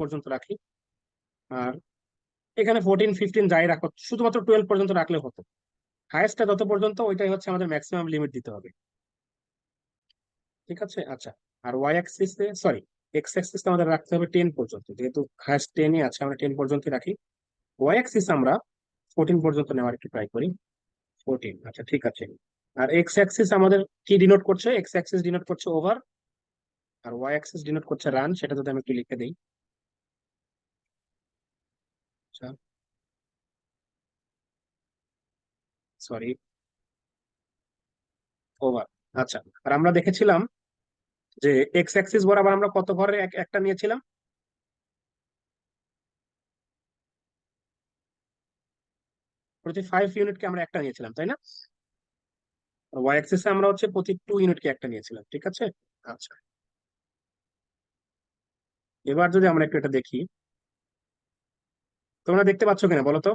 পর্যন্ত রাখি। আর এখানে 14 15 যাই রাখো, শুধুমাত্র 12 পর্যন্ত রাখলে হতো। হায়েস্টটা যত পর্যন্ত ওইটাই হচ্ছে আমাদের ম্যাক্সিমাম লিমিট দিতে হবে। ঠিক আছে, আচ্ছা। আর Y axis, sorry, X axis আমাদের রাখতে হবে 10 পর্যন্ত, যেহেতু হায়েস্ট 10ই আছে আমরা 10 পর্যন্ত রাখি। ওয়াই অ্যাক্সিস আমরা 14 পর্যন্ত নেওয়ার একটু ট্রাই করি। 14, আচ্ছা ঠিক আছে। আর এক্স অ্যাক্সিস আমাদের কি ডিনোট করছে? এক্স অ্যাক্সিস ডিনোট করছে ওভার, আর ওয়াই অ্যাক্সিস ডিনোট করছে রান। সেটা যদি আমি একটু লিখে দিই। আচ্ছা, সরি, ওভার। আচ্ছা, আর আমরা দেখেছিলাম যে এক্স অ্যাক্সিস বরাবর আমরা কত ঘরে একটা নিয়েছিলাম? প্রতি 5 ইউনিটকে আমরা একটা নিয়েছিলাম, তাই না? ওয়াই অ্যাক্সিসে আমরা হচ্ছে প্রতি 2 ইউনিটকে একটা নিয়েছিলাম, ঠিক আছে। আচ্ছা, এবার যদি আমরা একটু এটা দেখি, তোমরা দেখতে পাচ্ছ কিনা বলো তো?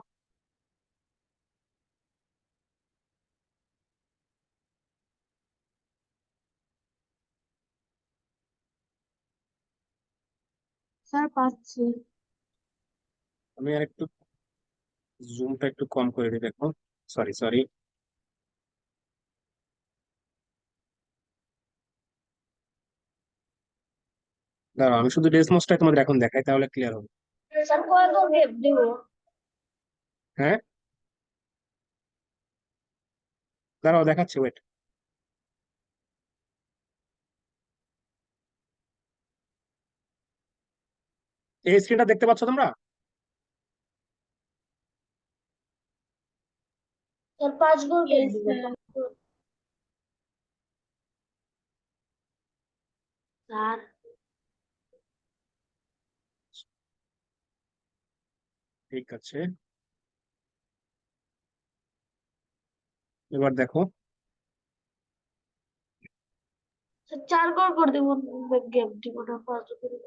স্যার পাচ্ছি। আমি আর একটু জুমটা একটু কম করে দিই, দেখো। সরি সরি, দাঁড়াও, আমি শুধু ডেসমসটাই তোমাদের এখন দেখাই, তাহলে ক্লিয়ার হবে। স্যার কয় দূর গেপ দিব? হ্যাঁ, দাঁড়াও দেখাচ্ছি, ওয়েট। এই স্ক্রিনটা দেখতে পাচ্ছ তোমরা? স্যার 5 দূর গেপ দিব। স্যার ঠিক আছে, এবার দেখো। 4 করে দিব, গেপ দিব না 5 করে দিব।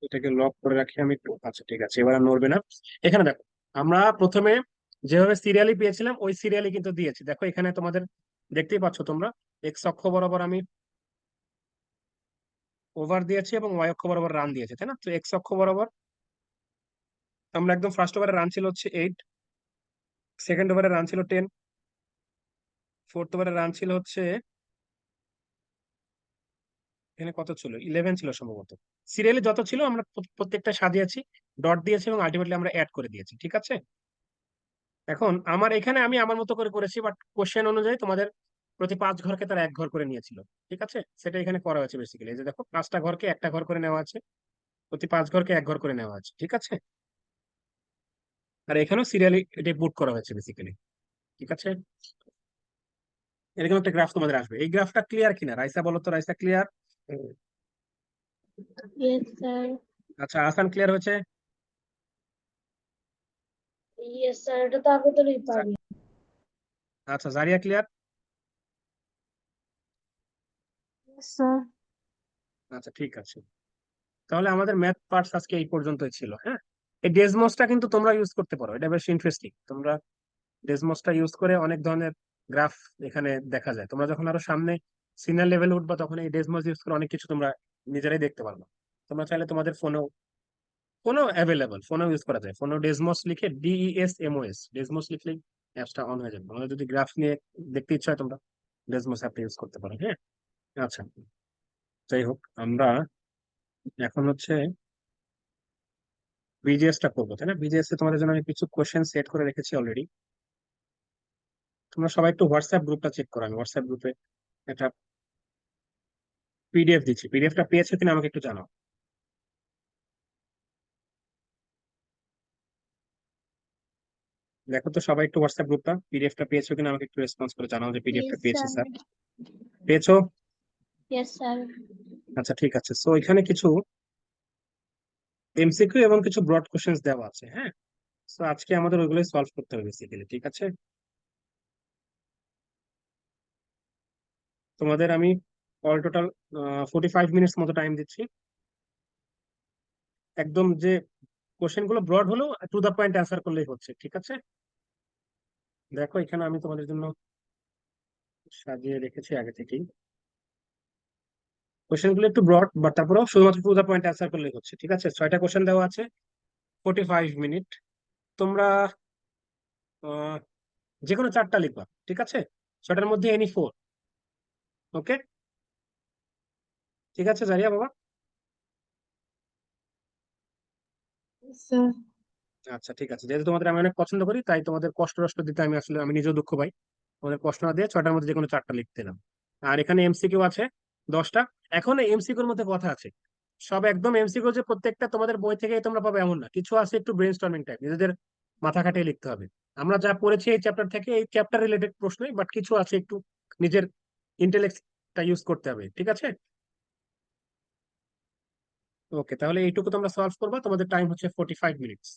এটাকে লক করে রাখি আমি একটু। আচ্ছা ঠিক আছে, এবার আর নড়বে না। এখানে দেখো, আমরা প্রথমে যেভাবে সিরিয়ালি পেয়েছিলাম ওই সিরিয়ালি কিন্তু দিয়েছি। দেখো এখানে তোমাদের দেখতেই পাচ্ছ তোমরা, এক্স অক্ষ বরাবর আমি ওভার দিয়েছি এবং ওয়াই অক্ষ বরাবর রান দিয়েছি, তাই না? তো এক্স অক্ষ বরাবর আমরা একদম ফার্স্ট ওভারে রান ছিল হচ্ছে 8, সেকেন্ড ওভারে রান ছিল 10, ফোর্থ ওভারে রান ছিল হচ্ছে, এখানে কত ছিল, 11 ছিল সম্ভবত। সিরিয়ালে যত ছিল আমরা প্রত্যেকটা সাজিয়েছি, ডট দিয়েছি এবং আলটিমেটলি আমরা অ্যাড করে দিয়েছি, ঠিক আছে। এখন আমার এখানে আমি আমার মতো করে করেছি, বাট কোশ্চেন অনুযায়ী তোমাদের প্রতি 5 ঘরকে তারা 1 ঘর করে নিয়েছিল, ঠিক আছে। সেটা এখানে করা হয়েছে বেসিক্যালি। এই যে দেখো, 5টা ঘরকে একটা ঘর করে নেওয়া আছে, প্রতি 5 ঘরকে 1 ঘর করে নেওয়া আছে, ঠিক আছে। আর এখানেও সিরিয়ালি এটা পুট করা হয়েছে বেসিক্যালি, ঠিক আছে। এরকম একটা গ্রাফ তোমাদের আসবে। এই গ্রাফটা ক্লিয়ার কিনা রাইসা, বলো তো রাইসা, ক্লিয়ার? Yes sir. আচ্ছা, আসান ক্লিয়ার হয়েছে? ইয়েস স্যার, এটা তো আগে তোরই পারি। আচ্ছা, জারিয়া ক্লিয়ার? স্যার আচ্ছা ঠিক আছে, তাহলে আমাদের ম্যাথ পার্টস আজকে এই পর্যন্তই ছিল, হ্যাঁ। এই ডেসমসটা কিন্তু তোমরা ইউজ করতে পারো, এটা বেশ ইন্টারেস্টিং। তোমরা ডেসমসটা ইউজ করে অনেক ধরনের গ্রাফ এখানে দেখা যায়। তোমরা যখন আরো সামনে সিনিয়র লেভেলে উঠবা তখন এই ডেসমস ইউজ করে অনেক কিছু তোমরা নিজেরাই দেখতে পারবে। তোমরা চাইলে তোমাদের ফোনেও, ফোনেও অ্যাভেলেবল, ফোনেও ইউজ করা যায়। ফোনেও ডেসমস লিখে, DESMOS, ডেসমস লিখলেই অ্যাপসটা অন হয়ে যাবে। তোমাদের যদি গ্রাফ নিয়ে দেখতে ইচ্ছা হয় তোমরা ডেসমস অ্যাপটা ইউজ করতে পারো, হ্যাঁ। আচ্ছা, যাই হোক, আমরা এখন হচ্ছে বিজিএস টা করবো, তাই না? বিজিএস এ তোমাদের জন্য আমি কিছু কোশ্চেন সেট করে রেখেছি অলরেডি। তোমরা সবাই একটু হোয়াটসঅ্যাপ গ্রুপটা চেক করো। আমি হোয়াটসঅ্যাপ গ্রুপে একটা পিডিএফ দিচ্ছি, পিডিএফটা পেয়েছো কিনা আমাকে একটু জানাও। দেখো তো সবাই একটু হোয়াটসঅ্যাপ গ্রুপটা, পিডিএফটা পেয়েছো কিনা আমাকে একটু রেসপন্স করে জানাও যে পিডিএফটা ইয়েস পেয়েছি স্যার। স্যার। পেয়েছো? Yes sir. আচ্ছা ঠিক আছে, সো এখানে কিছু এমসিকিউ এবং কিছু ব্রড কোশ্চেন্স দেওয়া আছে, হ্যাঁ। সো আজকে আমাদের ওইগুলোই সলভ করতে হবে বেসিক্যালি, ঠিক আছে। তোমাদের আমি অল টোটাল 45 মিনিটস মতো টাইম দিচ্ছি। একদম যে কোশ্চেন গুলো ব্রড হলেও টু দা পয়েন্ট অ্যান্সার করলেই হচ্ছে, ঠিক আছে। দেখো এখানে আমি তোমাদের জন্য সাজিয়ে রেখেছি আগে থেকেই। কোশ্চেন গুলো একটু ব্রড, বাট তারপরেও শুধুমাত্র টু দা পয়েন্ট অ্যান্সার করলে হচ্ছে। ঠিক আছে, 6টা কোশ্চেন দেওয়া আছে, 45 মিনিট। তোমরা আহ, যে কোনো 4টা লিখবা, ঠিক আছে? 6টার মধ্যে এনি 4। ওকে, ঠিক আছে জারিয়া বাবা? স্যার। আচ্ছা ঠিক আছে, যেহেতু তোমাদের আমি অনেক পছন্দ করি, তাই তোমাদের কষ্ট কষ্ট দিতে আমি আসলে আমি নিজেও দুঃখ পাই। তোমাদের কষ্ট না দিয়ে 6টার মধ্যে যে কোনো 4টা লিখতে নাম। আর এখানে এমসিকিউ আছে 10টা। এখন এমসিকিউর মধ্যে কথা আছে, সব একদম এমসিকিউ যে প্রত্যেকটা তোমাদের বই থেকেই তোমরা পাবে এমন না, কিছু আছে একটু ব্রেন স্টর্মিং টাইপ, নিজেদের মাথা খাটিয়ে লিখতে হবে। আমরা যা পড়েছি এই চ্যাপ্টার থেকে, এই চ্যাপ্টার রিলেটেড প্রশ্নই, বাট কিছু আছে একটু নিজের ইন্টেলেক্টটা ইউজ করতে হবে, ঠিক আছে? ওকে, তাহলে এইটুকু তোমরা সলভ করবা, তোমাদের টাইম হচ্ছে 45 মিনিটস।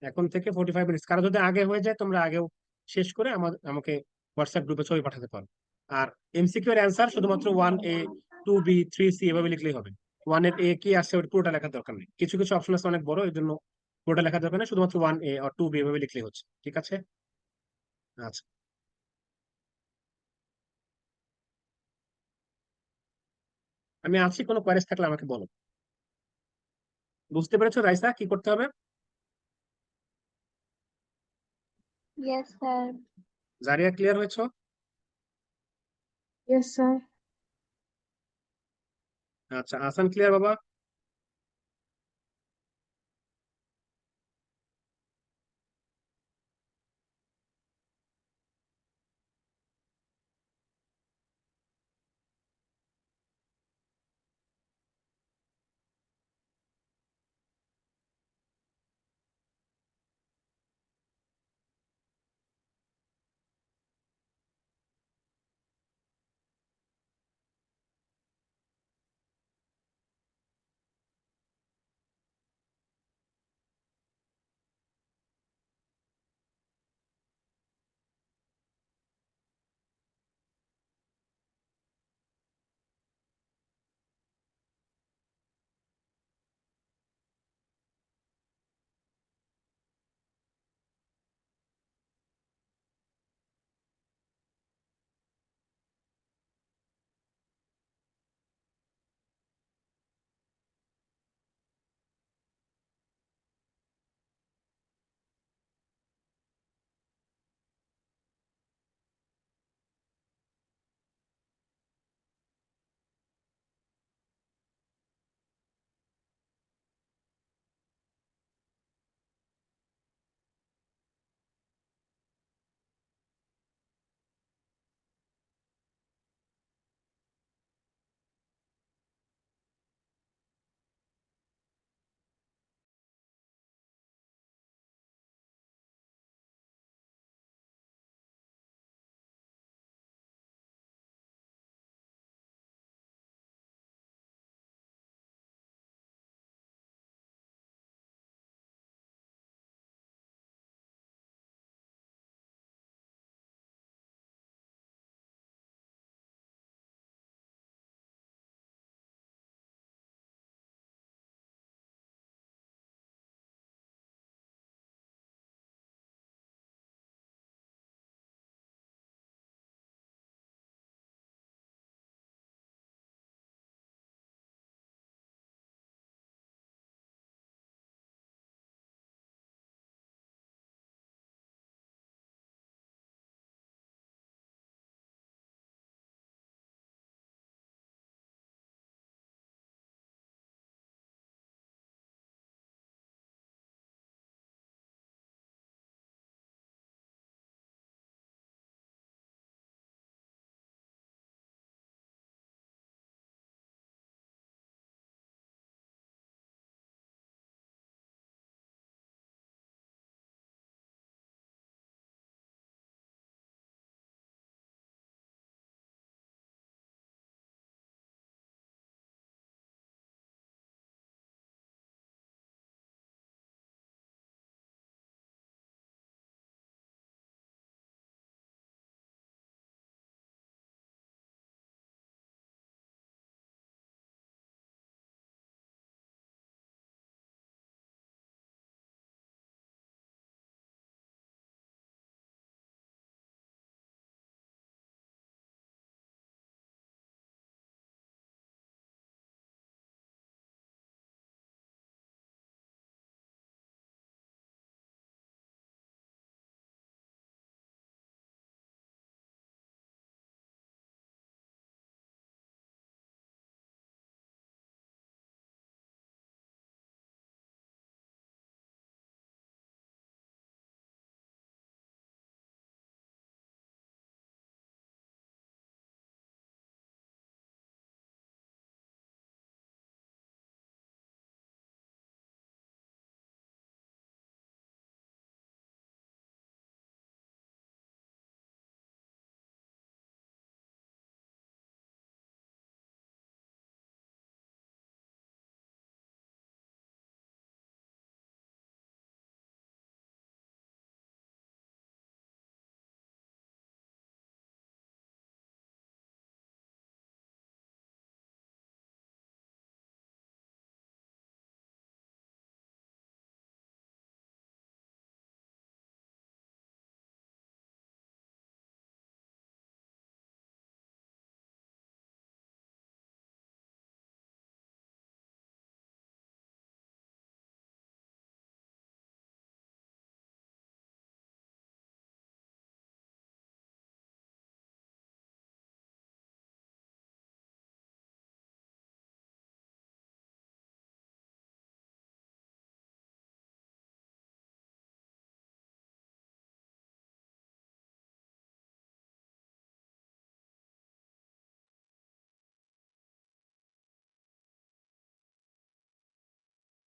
এখন থেকে 45 মিনিটস, কারো যদি আগে হয়ে যায় তোমরা আগেও শেষ করে আমাকে হোয়াটসঅ্যাপ গ্রুপে ছবি পাঠাতে পারো। আর এমসিকিউ এর অ্যান্সার শুধুমাত্র 1A, 2B, 3C এভাবে লিখলেই হবে। 1 এর এ কি আসছে ওটা পুরোটা লেখার দরকার নেই, কিছু কিছু অপশন আছে অনেক বড়, এই জন্য পুরোটা লেখার দরকার নেই, শুধুমাত্র 1A আর 2B এভাবে লিখলেই হচ্ছে, ঠিক আছে? আচ্ছা, আমি আছি, কোনো কোয়ারিজ থাকলে আমাকে বলো। বুঝতে পেরেছো রাইসা কি করতে হবে? Yes sir. জারিয়া ক্লিয়ার হয়েছো? Yes sir. আচ্ছা, আসান ক্লিয়ার বাবা?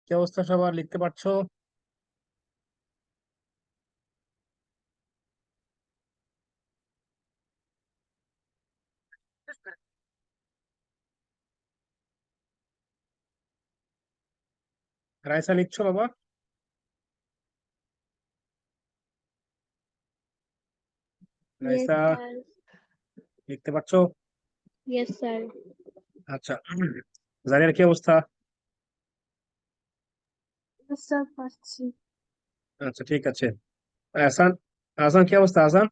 কি অবস্থা সবার, লিখতে পারছো? রাইসা লিখছো বাবা? Yes, Raisa sir. লিখতে পারছো? Yes, sir. আচ্ছা। জারিয়ার কি অবস্থা? Yes, sir, পারছি। আচ্ছা ঠিক আছে। আসান, আসান কি অবস্থা আসান?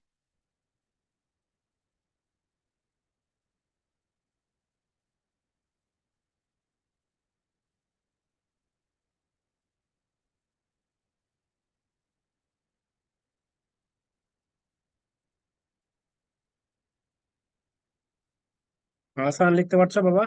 আসান লিখতে পারছো বাবা?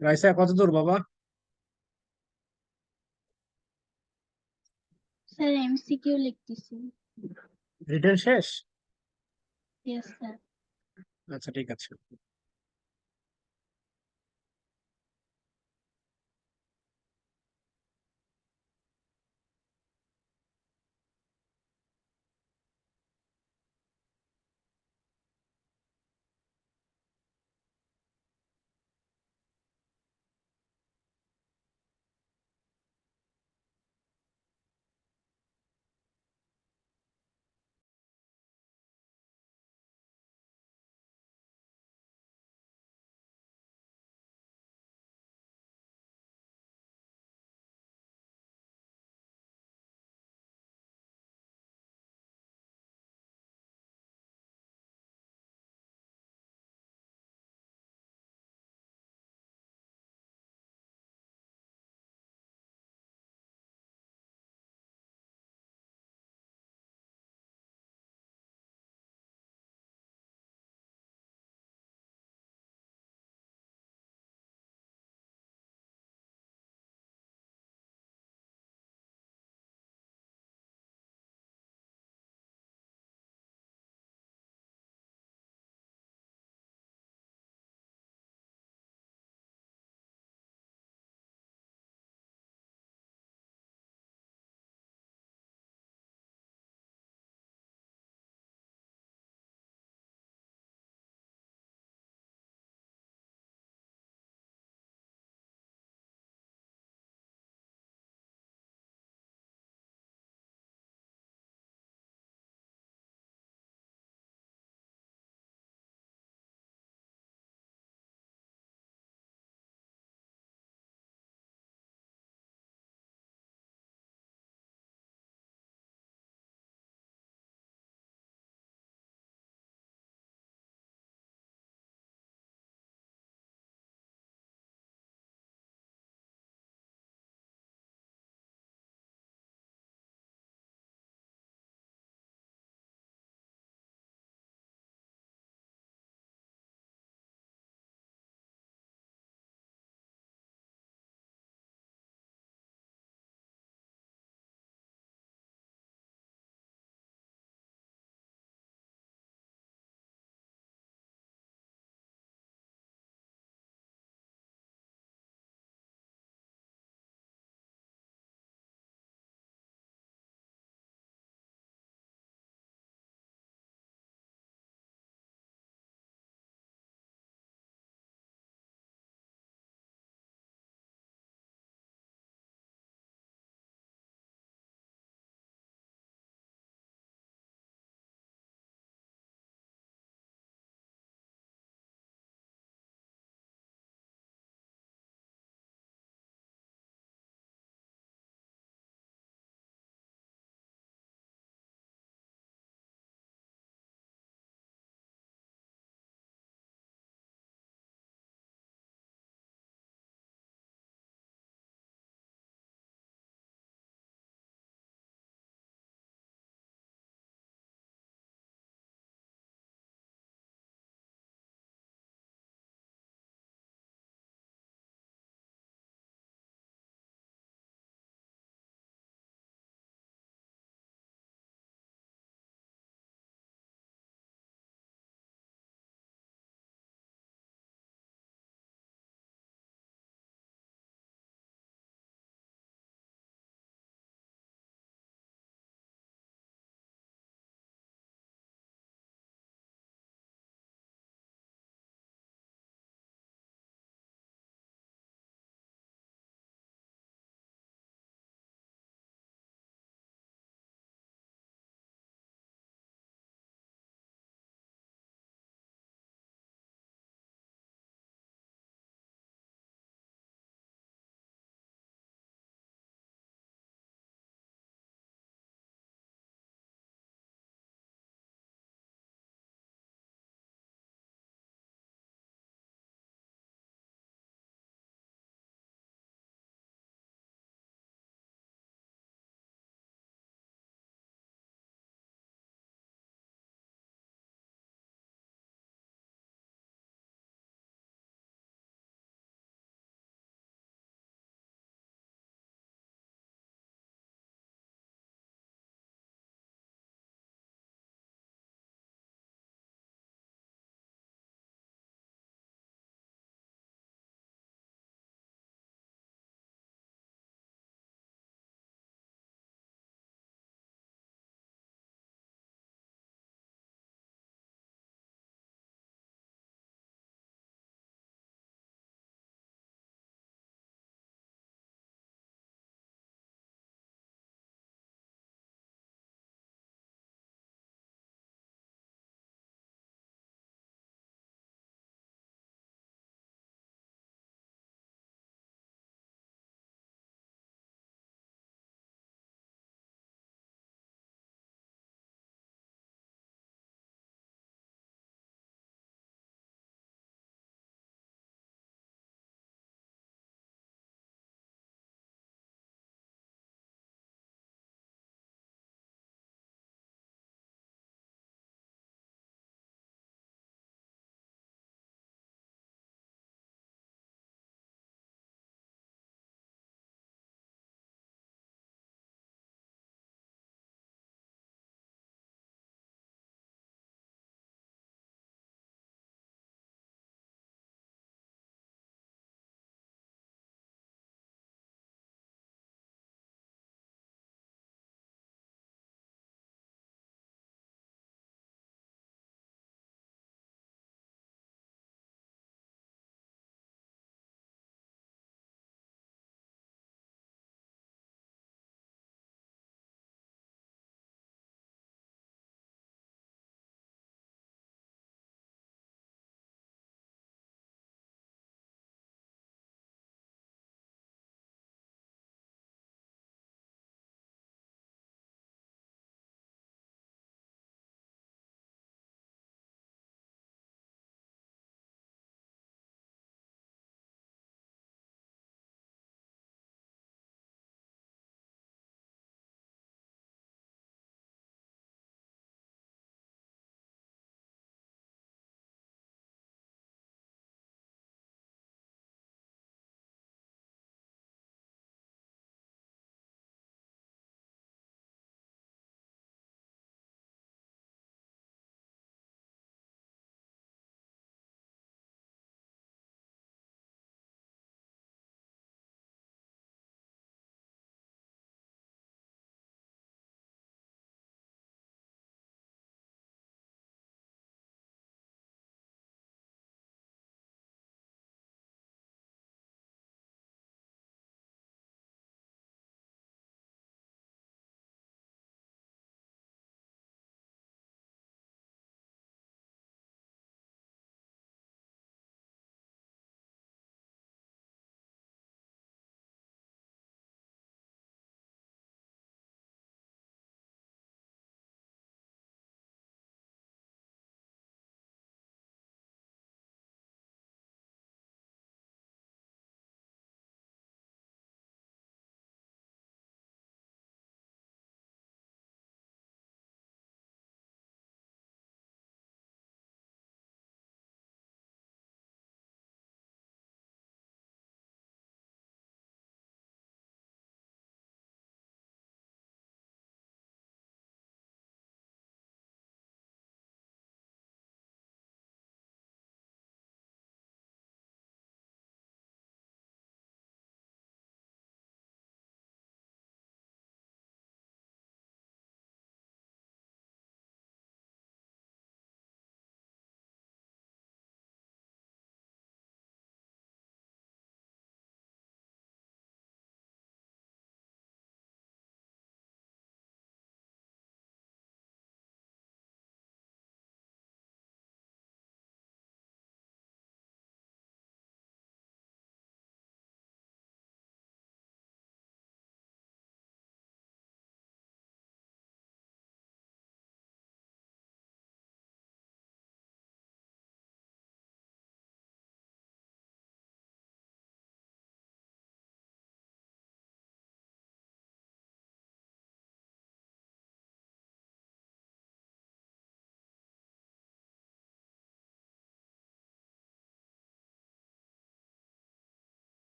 রাইসা কত দূর বাবা? স্যার এমসিকিউ লিখতেছি। রিটেন শেষ? Yes sir. আচ্ছা ঠিক আছে।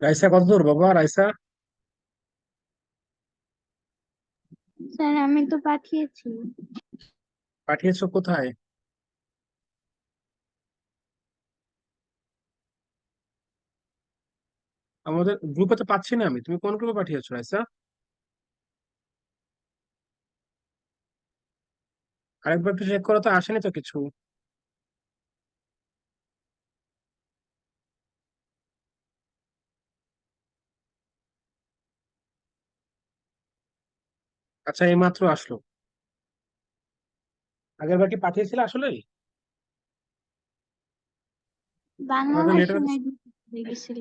রাইসা কত দূর বাবা? রাইসা স্যার আমি তো পাঠিয়েছি। পাঠিয়েছো কোথায়? আমাদের গ্রুপে তো পাচ্ছি না আমি, তুমি কোন গ্রুপে পাঠিয়েছো রাইসা? আরেকবার একটু চেক করো তো, আসেনি তো কিছু। আচ্ছা, এই মাত্র আসলো। আগের বার কি পাঠিয়েছিলে আসলেই? বাংলা আমাদের নেটওয়ার্ক। ভার্সনে গেছিল।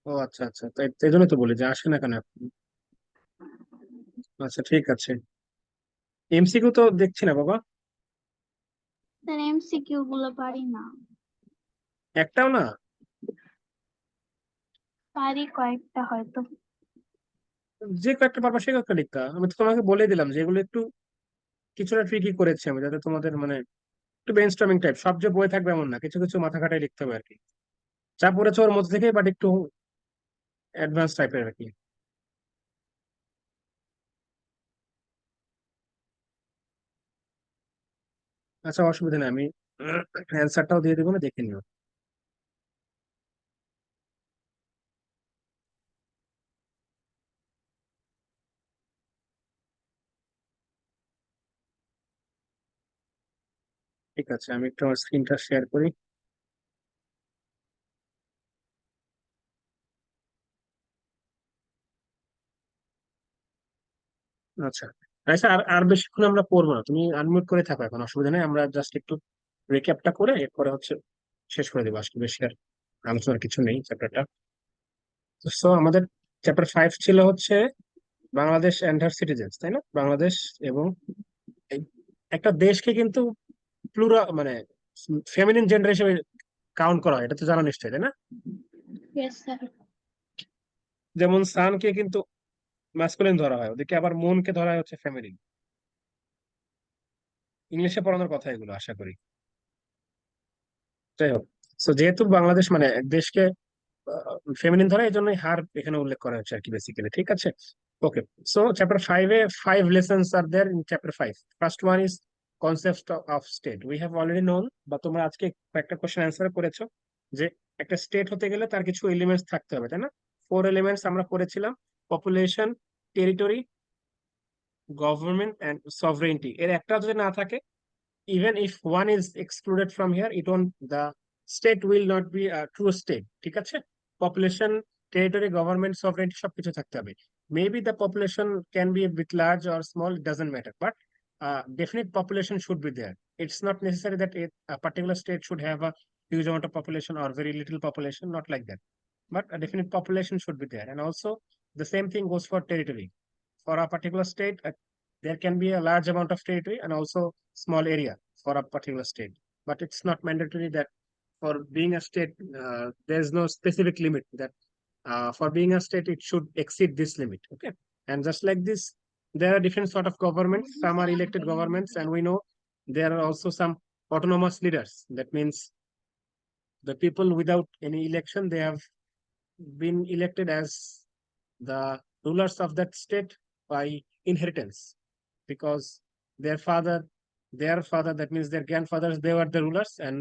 ও আচ্ছা আচ্ছা, তাই এই জন্য তো বলি যে আসে না কেন এখন। আচ্ছা ঠিক আছে। এমসিকিউ তো দেখছি না বাবা। স্যার এমসিকিউ গুলো পারি না। একটাও না? পারি কয়েকটা হয়তো। যে কয়েকটা পারবা সে কয়েকটা লিখতা, আমি তো তোমাকে বলে দিলাম যে এগুলো একটু কিছুটা ট্রিকি করেছি আমি, যাতে তোমাদের মানে একটু ব্রেনস্টর্মিং টাইপ, সব যে বই থাকবে এমন না, কিছু কিছু মাথা খাটাই লিখতে হবে আর কি। যা পড়েছো ওর মধ্যে থেকে, বাট একটু অ্যাডভান্স টাইপের আর কি। আচ্ছা অসুবিধা নেই, আমি অ্যান্সারটাও দিয়ে দেবো, না দেখে নিও। ঠিক আছে, আমি একটু আমার স্ক্রিনটা শেয়ার করি। আচ্ছা আচ্ছা, আর আর বেশিক্ষণ আমরা পড়বো না, তুমি আনমিউট করে থাকো এখন, অসুবিধা নেই, আমরা জাস্ট একটু রিক্যাপটা করে এরপরে হচ্ছে শেষ করে দেবো, আজকে বেশি আর আলোচনার কিছু নেই চ্যাপ্টারটা। সো আমাদের চ্যাপ্টার 5 ছিল হচ্ছে বাংলাদেশ অ্যান্ড হার সিটিজেন্স, তাই না? বাংলাদেশ এবং এই একটা দেশকে কিন্তু মানে ফেমিনিন জেন্ডার হিসেবে কাউন্ট করা হয়, এটা তো জানা নিশ্চয়ই, তাই না? Yes sir. যেমন সানকে কিন্তু ম্যাসকুলিন ধরা হয়, ওদিকে আবার মুনকে ধরা হয় হচ্ছে ফেমিনিন। ইংলিশে পড়ানোর কথা এগুলো, আশা করি। যাই হোক, সো যেহেতু বাংলাদেশ মানে এক দেশকে ফেমিনিন ধরা, এই জন্যই হার এখানে উল্লেখ করা হচ্ছে আর কি, বেসিক্যালি। ঠিক আছে, ওকে। সো চ্যাপ্টার 5-এ 5 lessons are there in chapter 5। First one is concept of state, we have already known, বা তোমরা আজকে একটা কোশ্চেন অ্যান্সার করেছো যে একটা স্টেট হতে গেলে তার কিছু এলিমেন্টস থাকতে হবে, তাই না? 4 এলিমেন্টস আমরা করেছিলাম: population, territory, government and sovereignty. এর একটা যদি না থাকে, even if one is excluded from here, it won't, the state will not be a true state, ঠিক আছে? পপুলেশন, টেরিটরি, গভর্নমেন্ট, সভরেন্টি সবকিছু থাকতে হবে। Maybe the population can be a bit large or small, it doesn't matter, but definite population should be there. It's not necessary that a particular state should have a huge amount of population or very little population, not like that, but a definite population should be there. And also the same thing goes for territory. For a particular state, there can be a large amount of territory and also small area for a particular state. But it's not mandatory that for being a state, there's no specific limit that for being a state, it should exceed this limit. Okay. And just like this, there are different sort of governments. Some are elected governments, and we know there are also some autonomous leaders. That means the people without any election, they have been elected as the rulers of that state by inheritance, because their father, that means their grandfathers, they were the rulers, and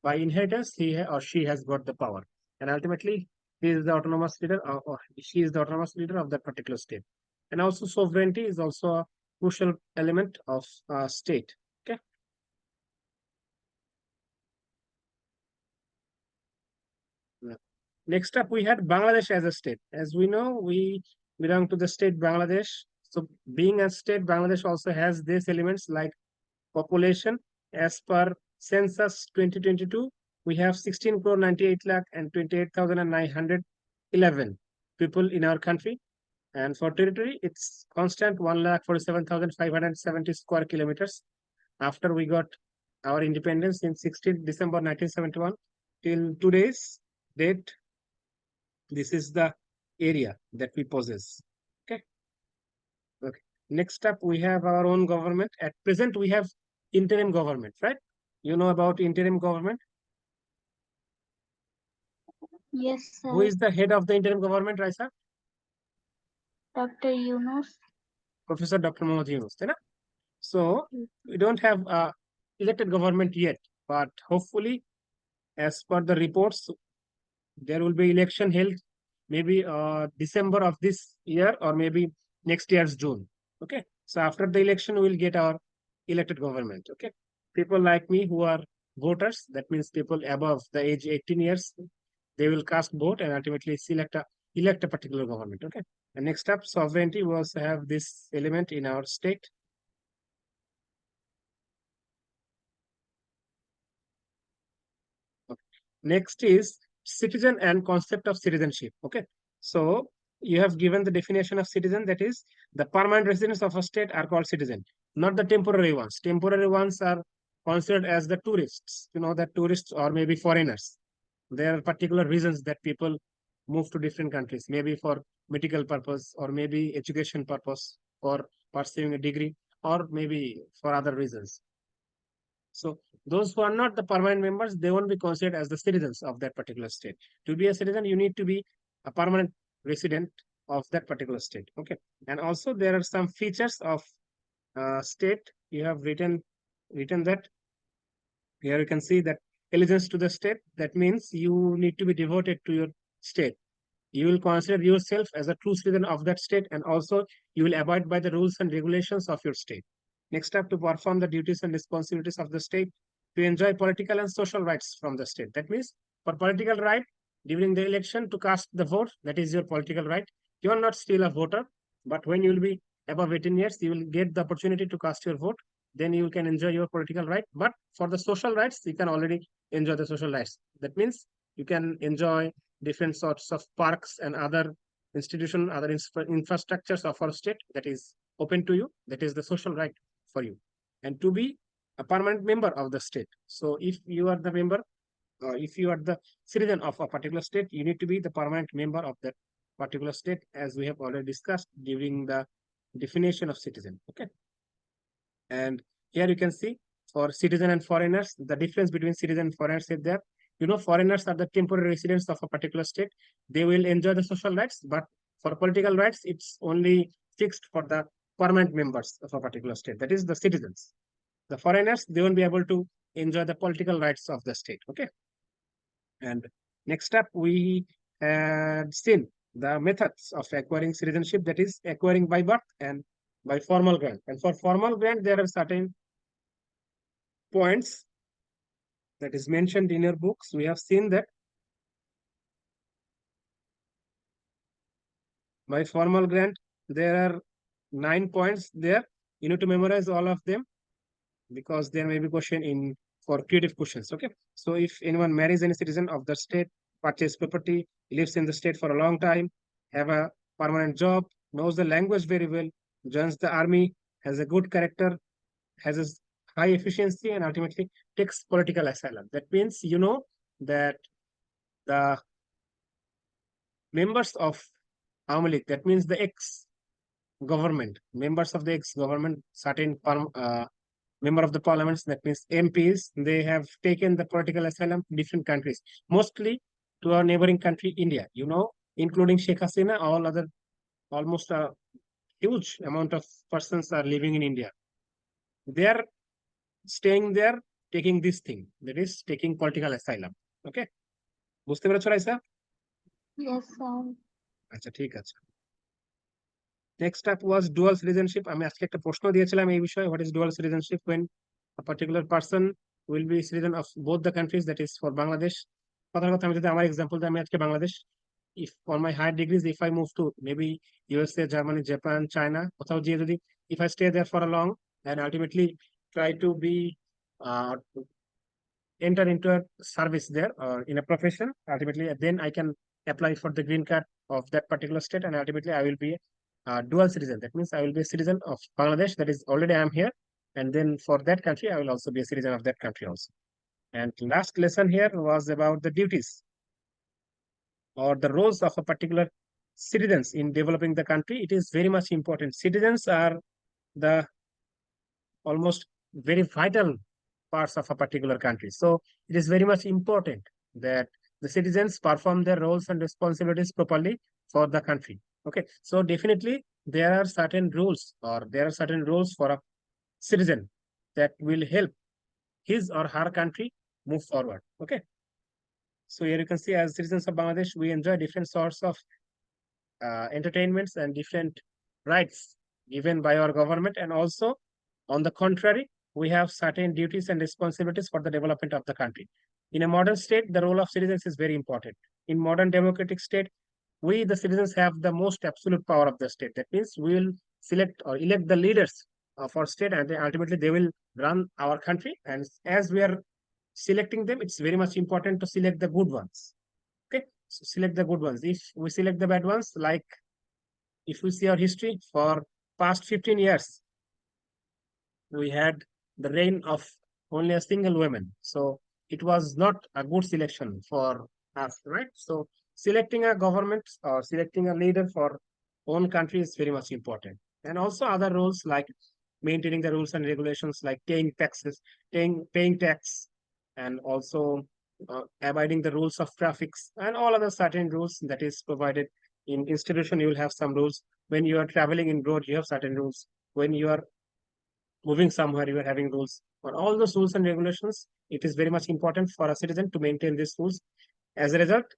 by inheritance, or she has got the power. And ultimately, he is the autonomous leader, or she is the autonomous leader of that particular state. And also, sovereignty is also a crucial element of state. Okay. Yeah. Next up, we had Bangladesh as a state. As we know, we belong to the state Bangladesh. So, being a state, Bangladesh also has these elements like population. As per census 2022, we have 16 crore 98 lakh and 28,911 people in our country. And for territory, it's constant 1,47,570 square kilometers. After we got our independence in 16th December 1971 till today's date, this is the area that we possess. Okay. Okay. Next up, we have our own government. At present, we have interim government, right? You know about interim government? Yes, Who sir. is the head of the interim government, Raisa? Dr. Yunus. Professor Dr. Mohammad Yunus, তাই না? So we don't have a elected government yet, but hopefully, as per the reports, there will be election held maybe December of this year or maybe next year's June. Okay. So after the election, we will get our elected government. Okay. People like me who are voters, that means people above the age 18 years, they will cast vote and ultimately elect a particular government. Okay. And next up, sovereignty. We also have this element in our state. Next is citizen and concept of citizenship. Okay. So you have given the definition of citizen, that is the permanent residents of a state are called citizen, not the temporary ones. Temporary ones are considered as the tourists, the tourists or maybe foreigners. There are particular reasons that people move to different countries, maybe for medical purpose or maybe education purpose or pursuing a degree or maybe for other reasons. So those who are not the permanent members, they won't be considered as the citizens of that particular state. To be a citizen, you need to be a permanent resident of that particular state. Okay. And also there are some features of state. You have written that here you can see that allegiance to the state. That means you need to be devoted to your state. You will consider yourself as a true citizen of that state, and also you will abide by the rules and regulations of your state. Next up, to perform the duties and responsibilities of the state, to enjoy political and social rights from the state. That means for political right, during the election to cast the vote, that is your political right. You are not still a voter, but when you will be above 18 years, you will get the opportunity to cast your vote. Then you can enjoy your political right. But for the social rights, you can already enjoy the social rights. That means you can enjoy different sorts of parks and other institution, other infrastructures of our state that is open to you. That is the social right for you. And to be a permanent member of the state. So if you are the member, if you are the citizen of a particular state, you need to be the permanent member of that particular state, as we have already discussed during the definition of citizen. Okay. And here you can see for citizen and foreigners, the difference between citizen and foreigners is there. Foreigners are the temporary residents of a particular state. They will enjoy the social rights, but for political rights, it's only fixed for the permanent members of a particular state. That is the citizens. The foreigners, they won't be able to enjoy the political rights of the state. Okay. And next up, we had seen the methods of acquiring citizenship, that is acquiring by birth and by formal grant. And for formal grant, there are certain points that is mentioned in your books. We have seen that by formal grant, there are 9 points there. You need to memorize all of them because there may be question in for creative questions. Okay. So if anyone marries any citizen of the state, purchase property, lives in the state for a long time, have a permanent job, knows the language very well, joins the army, has a good character, has a high efficiency, and ultimately takes political asylum. That means that the members of Awami League, that means the ex-government, members of the ex-government, certain member of the parliaments, that means MPs, they have taken the political asylum to different countries, mostly to our neighboring country, India, including Sheikh Hasina, almost a huge amount of persons are living in India. They are staying there, taking this thing, that is taking political asylum. Okay. বুঝতে পেরেছো Raisa? Yes, sir. আচ্ছা, ঠিক আছে। Next up was dual citizenship. আমি আজকে একটা প্রশ্ন দিয়েছিলাম এই বিষয়ে, what is dual citizenship, when a particular person will be citizen of both the countries, that is for Bangladesh. কথার কথা আমি যদি আমার এক্সাম্পল দিই, আমি আজকে Bangladesh, if for my higher degrees, if I move to maybe USA, Germany, Japan, China, কোথাও গিয়ে যদি if I stay there for a long and ultimately try to be enter into a service there or in a profession, ultimately then I can apply for the green card of that particular state, and ultimately I will be dual citizen. That means I will be a citizen of Bangladesh, that is already I am here, and then for that country I will also be a citizen of that country also. And last lesson here was about the duties or the roles of a particular citizens in developing the country. It is very much important. Citizens are the almost very vital parts of a particular country. So it is very much important that the citizens perform their roles and responsibilities properly for the country. Okay, so definitely there are certain rules, or there are certain rules for a citizen that will help his or her country move forward. Okay, so here you can see, as citizens of Bangladesh, we enjoy different sorts of entertainments and different rights given by our government, and also on the contrary, we have certain duties and responsibilities for the development of the country. In a modern state, the role of citizens is very important. In modern democratic state, we the citizens have the most absolute power of the state. That means we will select or elect the leaders of our state, and ultimately they will run our country. And as we are selecting them, it's very much important to select the good ones. Okay, so select the good ones. If we select the bad ones, like if we see our history for past 15 years, we had the reign of only a single woman. So it was not a good selection for us, right? So selecting a government or selecting a leader for own country is very much important. And also other rules like maintaining the rules and regulations, like paying taxes, paying tax, and also abiding the rules of traffics and all other certain rules that is provided in institution. You will have some rules. When you are traveling in road, you have certain rules. When you are moving somewhere, you are having rules. For all those rules and regulations, it is very much important for a citizen to maintain these rules. As a result,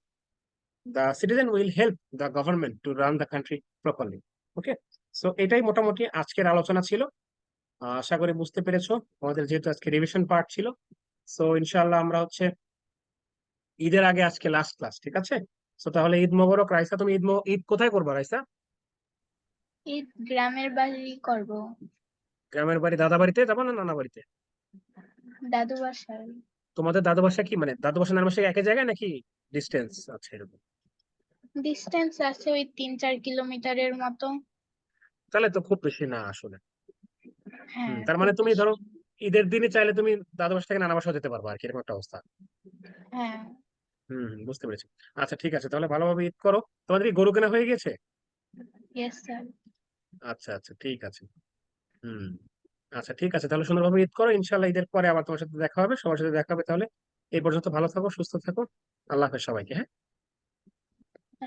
the citizen will help the government to run the country properly. Okay, so এটাই মোটামুটি আজকের আলোচনা ছিল। আশা করি বুঝতে পেরেছো। আমাদের যেহেতু আজকে রিভিশন পার্ট ছিল, সো ইনশাআল্লাহ আমরা হচ্ছে ঈদের আগে আজকে লাস্ট ক্লাস, ঠিক আছে? সো তাহলে ঈদ মোবারক। রাইসা, তুমি ঈদ কোথায় করবা রাইসা? ঈদ গ্রামের বাড়ি করব, গ্রামের বাড়ি, দাদা বাড়িতে যাবো না নানা বাড়িতে? দাদু বাসায়। তোমাদের দাদু বাসা কি, মানে দাদু বাসা নানা বাসা একই জায়গায় নাকি ডিস্টেন্স আছে এরকম? ডিস্টেন্স আছে ওই 3-4 কিলোমিটারের মতো। তাহলে তো খুব বেশি না আসলে। হ্যাঁ, তার খুব মানে তুমি বেশি। ধরো ঈদের দিনে চাইলে তুমি দাদু বাসা থেকে নানা বাসা যেতে পারবা আর কি, এরকম একটা অবস্থা। হ্যাঁ, বুঝতে পেরেছি। আচ্ছা ঠিক আছে, তাহলে ভালোভাবে ঈদ করো। তোমাদের কি গরু কেনা হয়ে গেছে? Yes sir. আচ্ছা আচ্ছা ঠিক আছে। হুম আচ্ছা ঠিক আছে, তাহলে সুন্দরভাবে ঈদ করো। ইনশাল্লাহ ঈদের পরে আবার তোমার সাথে দেখা হবে, সবার সাথে দেখা হবে। তাহলে এই পর্যন্ত ভালো থাকো, সুস্থ থাকো। আল্লাহ হাফেজ সবাইকে। হ্যাঁ,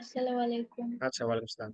আসসালামু আলাইকুম। আচ্ছা, ওয়ালাইকুম আসসালাম।